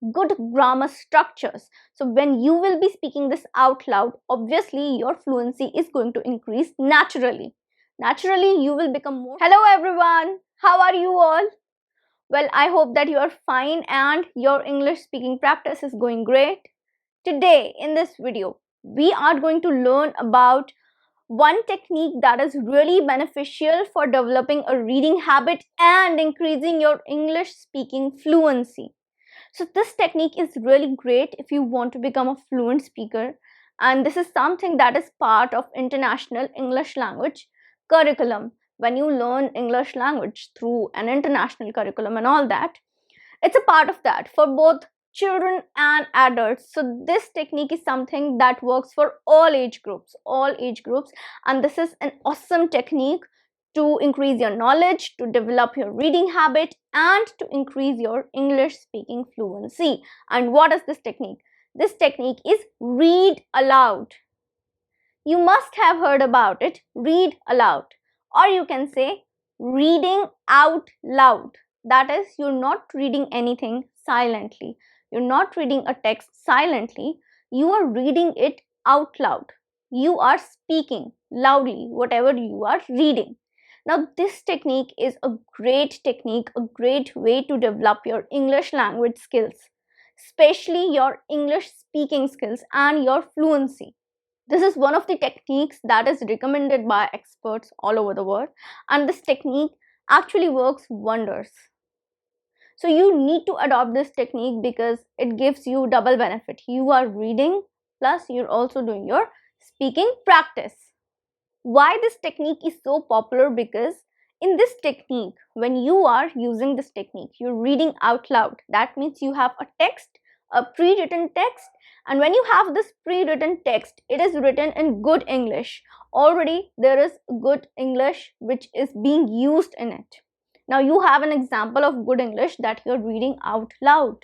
good grammar structures. So when you will be speaking this out loud, obviously your fluency is going to increase naturally. Naturally, you will become more. Hello everyone, how are you all? Well, I hope that you are fine and your English speaking practice is going great. Today in this video, we are going to learn about one technique that is really beneficial for developing a reading habit and increasing your English speaking fluency. So this technique is really great if you want to become a fluent speaker, and this is something that is part of international English language curriculum. When you learn English language through an international curriculum and all that, it's a part of that for both children and adults. So this technique is something that works for all age groups, and this is an awesome technique to increase your knowledge, to develop your reading habit, and to increase your English speaking fluency. And what is this technique? This technique is read aloud. You must have heard about it, read aloud, or you can say reading out loud. That is, you're not reading anything silently. You're not reading a text silently. You are reading it out loud. You are speaking loudly whatever you are reading. Now, this technique is a great technique, a great way to develop your English language skills, especially your English speaking skills and your fluency. This is one of the techniques that is recommended by experts all over the world, and this technique actually works wonders. So you need to adopt this technique because it gives you double benefit. You are reading plus you're also doing your speaking practice. Why this technique is so popular? Because in this technique, when you are using this technique, you're reading out loud. That means you have a text, a pre-written text, and when you have this pre-written text, it is written in good English. Already there is good English which is being used in it. Now you have an example of good English that you're reading out loud.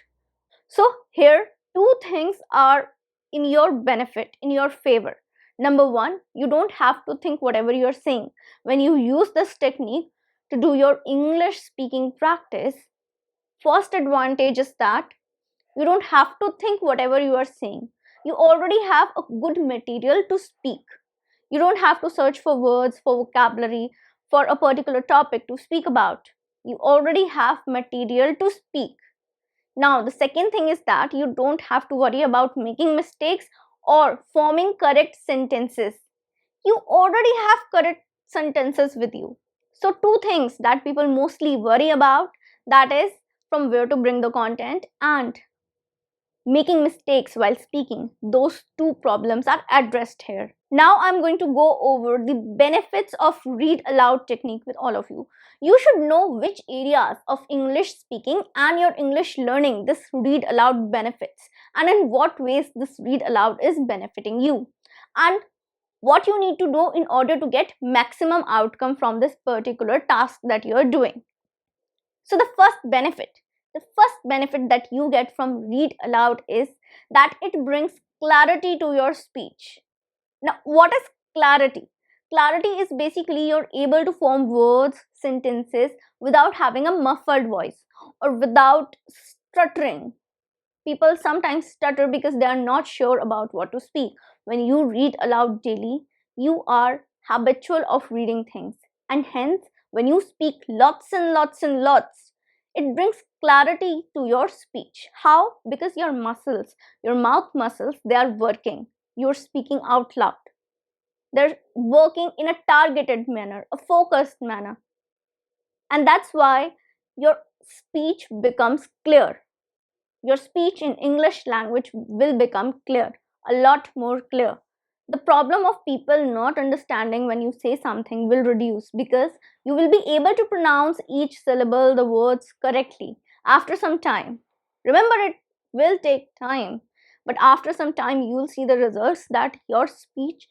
So here two things are in your benefit, in your favor. Number one, you don't have to think whatever you're saying. When you use this technique to do your English speaking practice, first advantage is that you don't have to think whatever you are saying. You already have a good material to speak. You don't have to search for words, for vocabulary, for a particular topic to speak about. You already have material to speak. Now, the second thing is that you don't have to worry about making mistakes or forming correct sentences. You already have correct sentences with you. So two things that people mostly worry about, that is from where to bring the content and making mistakes while speaking. Those two problems are addressed here. Now I'm going to go over the benefits of read aloud technique with all of you. You should know which areas of English speaking and your English learning this read aloud benefits, and in what ways this read aloud is benefiting you, and what you need to do in order to get maximum outcome from this particular task that you are doing. So the first benefit that you get from read aloud is that it brings clarity to your speech. Now, what is clarity? Clarity is basically you're able to form words, sentences without having a muffled voice or without stuttering. People sometimes stutter because they are not sure about what to speak. When you read aloud daily, you are habitual of reading things, and hence when you speak lots and lots and lots, it brings clarity to your speech. How? Because your muscles, your mouth muscles, they are working. You're speaking out loud. They're working in a targeted manner, a focused manner. And that's why your speech becomes clear. Your speech in English language will become clear, a lot more clear. The problem of people not understanding when you say something will reduce because you will be able to pronounce each syllable, the words correctly after some time. Remember, it will take time, but after some time you will see the results that your speech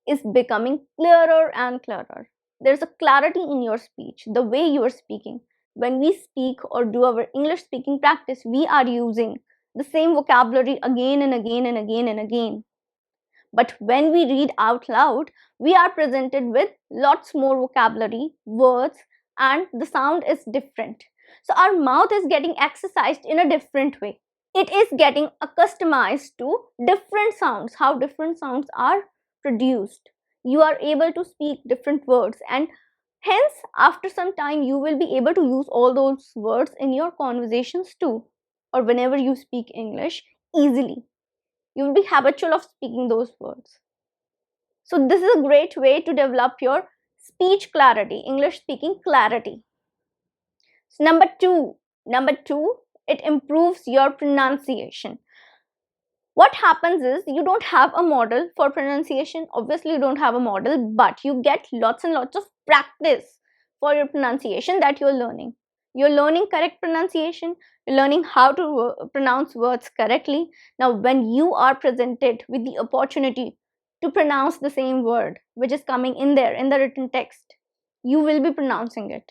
is becoming clearer and clearer. There's a clarity in your speech, the way you are speaking. When we speak or do our English speaking practice, we are using the same vocabulary again and again and again and again. But when we read out loud, we are presented with lots more vocabulary, words, and the sound is different. So our mouth is getting exercised in a different way. it is getting accustomed to different sounds, how different sounds are produced. You are able to speak different words, and hence after some time you will be able to use all those words in your conversations too, or whenever you speak English easily. You will be habitual of speaking those words. So this is a great way to develop your speech clarity, English speaking clarity. So number two, it improves your pronunciation. What happens is, you don't have a model for pronunciation. Obviously you don't have a model, but you get lots and lots of practice for your pronunciation that you're learning correct pronunciation, you're learning how to pronounce words correctly. Now when you are presented with the opportunity to pronounce the same word which is coming in there in the written text, you will be pronouncing it.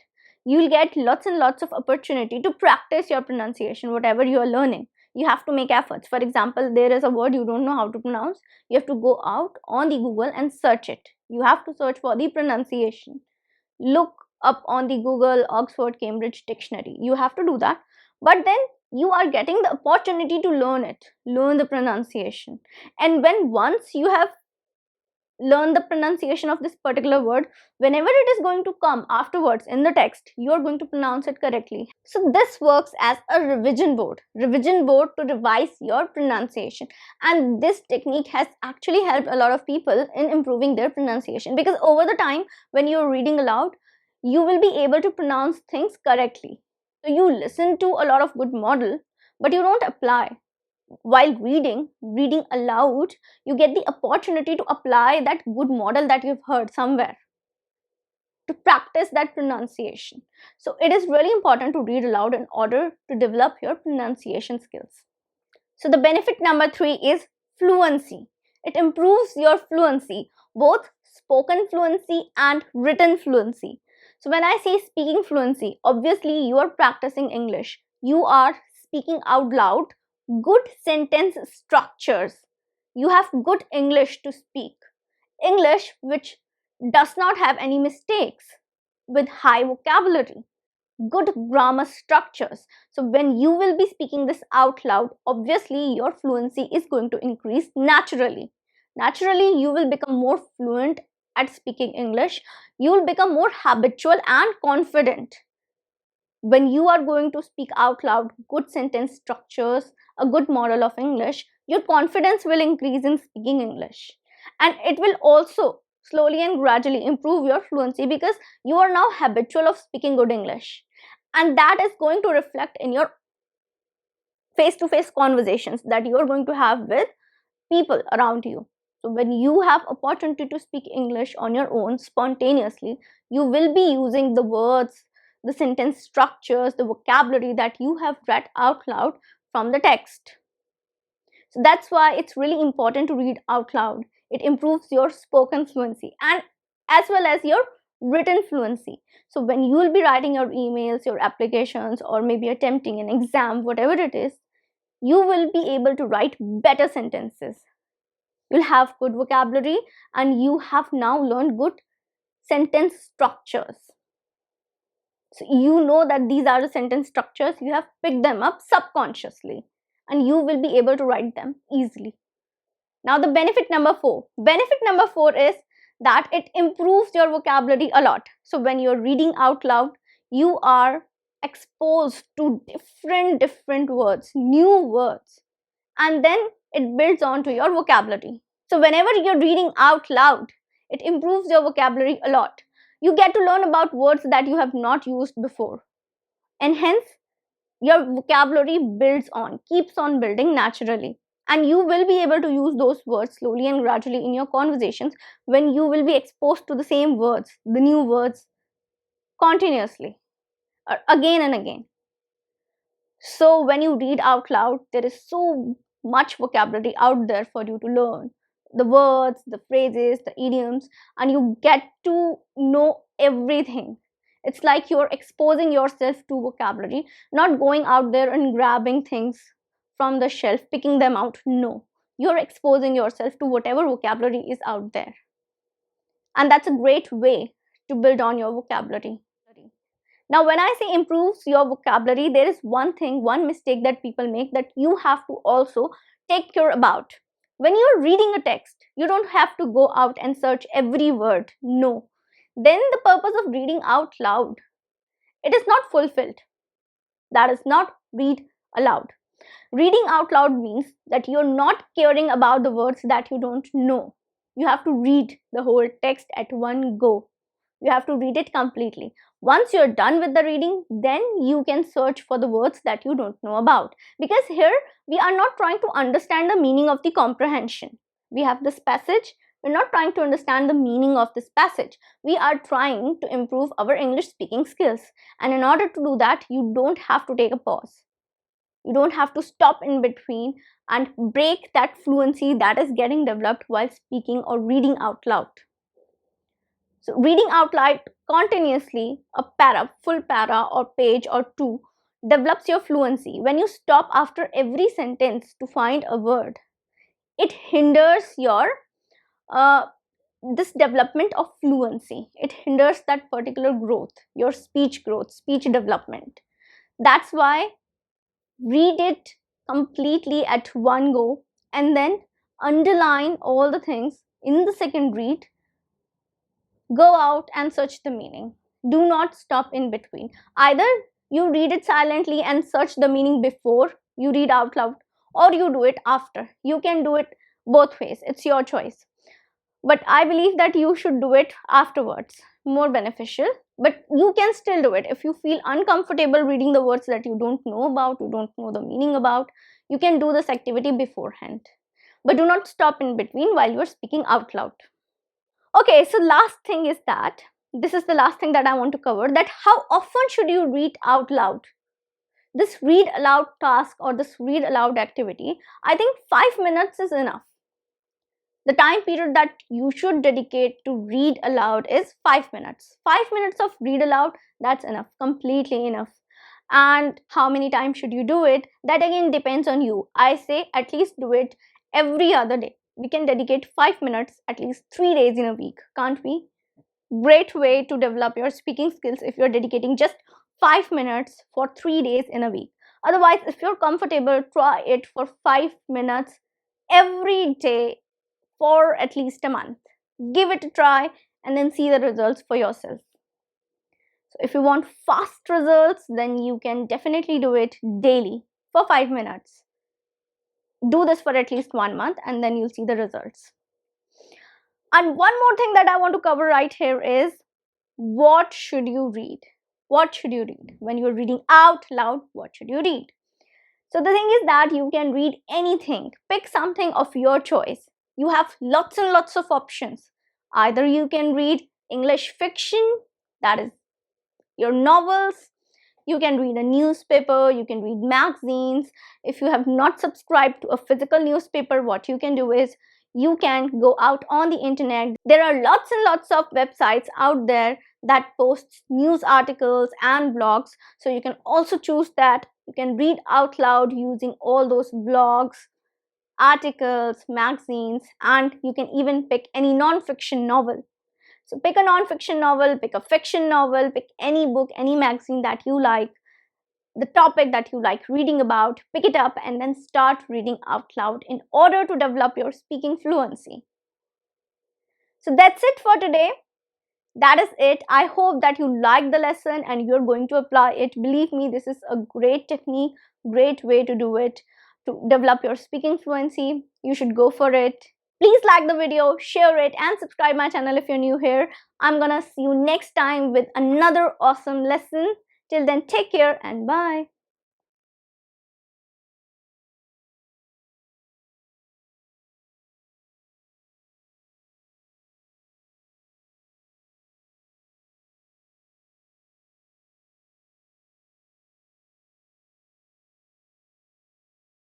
You'll get lots and lots of opportunity to practice your pronunciation, whatever you are learning. You have to make efforts. For example, there is a word you don't know how to pronounce, you have to go out on the Google and search it. You have to search for the pronunciation. Look up on the Google Oxford Cambridge dictionary. You have to do that. But then you are getting the opportunity to learn the pronunciation. And when once you have learn the pronunciation of this particular word, whenever it is going to come afterwards in the text, you are going to pronounce it correctly. So this works as a revision board to revise your pronunciation. And this technique has actually helped a lot of people in improving their pronunciation, because over the time when you're reading aloud, you will be able to pronounce things correctly. So you listen to a lot of good model, but you don't apply. While reading aloud, you get the opportunity to apply that good model that you've heard somewhere, to practice that pronunciation. So it is really important to read aloud in order to develop your pronunciation skills. So the benefit number 3 is fluency. It improves your fluency, both spoken fluency and written fluency. So when I say speaking fluency, obviously you are practicing English. You are speaking out loud good sentence structures. You have good English to speak. English which does not have any mistakes, with high vocabulary, good grammar structures. So when you will be speaking this out loud, obviously your fluency is going to increase naturally. Naturally, you will become more fluent at speaking English. You will become more habitual and confident. When you are going to speak out loud good sentence structures, a good model of English, your confidence will increase in speaking English. And it will also slowly and gradually improve your fluency, because you are now habitual of speaking good English. And that is going to reflect in your face-to-face conversations that you are going to have with people around you. So when you have opportunity to speak English on your own spontaneously, you will be using the words, the sentence structures, the vocabulary that you have read out loud from the text. So that's why it's really important to read out loud. It improves your spoken fluency and as well as your written fluency. So when you will be writing your emails, your applications, or maybe attempting an exam, whatever it is, you will be able to write better sentences. You'll have good vocabulary and you have now learned good sentence structures. So you know that these are the sentence structures, you have picked them up subconsciously and you will be able to write them easily. Now the benefit number 4. Benefit number 4 is that it improves your vocabulary a lot. So when you're reading out loud, you are exposed to different words, new words, and then it builds on to your vocabulary. So whenever you're reading out loud, it improves your vocabulary a lot. You get to learn about words that you have not used before, and hence your vocabulary keeps on building naturally, and you will be able to use those words slowly and gradually in your conversations when you will be exposed to the same words, the new words, continuously, or again and again. So when you read out loud, there is so much vocabulary out there for you to learn, the words, the phrases, the idioms, and you get to know everything. It's like you're exposing yourself to vocabulary, not going out there and grabbing things from the shelf, picking them out. No, you're exposing yourself to whatever vocabulary is out there. And that's a great way to build on your vocabulary. Now, when I say improves your vocabulary, there is one mistake that people make that you have to also take care about. When you're reading a text, you don't have to go out and search every word. No. Then the purpose of reading out loud, it is not fulfilled. That is not read aloud. Reading out loud means that you're not caring about the words that you don't know. You have to read the whole text at one go. You have to read it completely. Once you're done with the reading, then you can search for the words that you don't know about. Because here, we are not trying to understand the meaning of the comprehension. We have this passage. We're not trying to understand the meaning of this passage. We are trying to improve our English speaking skills. And in order to do that, you don't have to take a pause. You don't have to stop in between and break that fluency that is getting developed while speaking or reading out loud. So reading out loud continuously, a full para or page or two, develops your fluency. When you stop after every sentence to find a word, it hinders your this development of fluency. It hinders that particular growth, your speech growth, speech development. That's why read it completely at one go and then underline all the things in the second read. Go out and search the meaning. Do not stop in between. Either you read it silently and search the meaning before you read out loud, or you do it after. You can do it both ways. It's your choice. But I believe that you should do it afterwards. More beneficial. But you can still do it. If you feel uncomfortable reading the words that you don't know about, you don't know the meaning about, you can do this activity beforehand. But do not stop in between while you are speaking out loud. Okay, so last thing is that, this is the last thing that I want to cover, that how often should you read out loud? This read aloud task or this read aloud activity, I think 5 minutes is enough. The time period that you should dedicate to read aloud is 5 minutes. 5 minutes of read aloud, that's enough, completely enough. And how many times should you do it? That again depends on you. I say at least do it every other day. We can dedicate 5 minutes at least 3 days in a week, can't we? Great way to develop your speaking skills if you're dedicating just 5 minutes for 3 days in a week. Otherwise, if you're comfortable, try it for 5 minutes every day for at least a month. Give it a try and then see the results for yourself. So if you want fast results, then you can definitely do it daily for 5 minutes. Do this for at least 1 month and then you'll see the results. And one more thing that I want to cover right here is, what should you read? What should you read? When you're reading out loud, what should you read? So the thing is that you can read anything. Pick something of your choice. You have lots and lots of options. Either you can read English fiction, that is your novels. You can read a newspaper, you can read magazines. If you have not subscribed to a physical newspaper, what you can do is you can go out on the internet. There are lots and lots of websites out there that posts news articles and blogs. So you can also choose that. You can read out loud using all those blogs, articles, magazines, and you can even pick any non-fiction novel. So pick a non-fiction novel, pick a fiction novel, pick any book, any magazine that you like, the topic that you like reading about, pick it up and then start reading out loud in order to develop your speaking fluency. So that's it for today. That is it. I hope that you liked the lesson and you're going to apply it. Believe me, this is a great technique, great way to do it, to develop your speaking fluency. You should go for it. Please like the video, share it and subscribe my channel if you're new here. I'm gonna see you next time with another awesome lesson. Till then, take care and bye.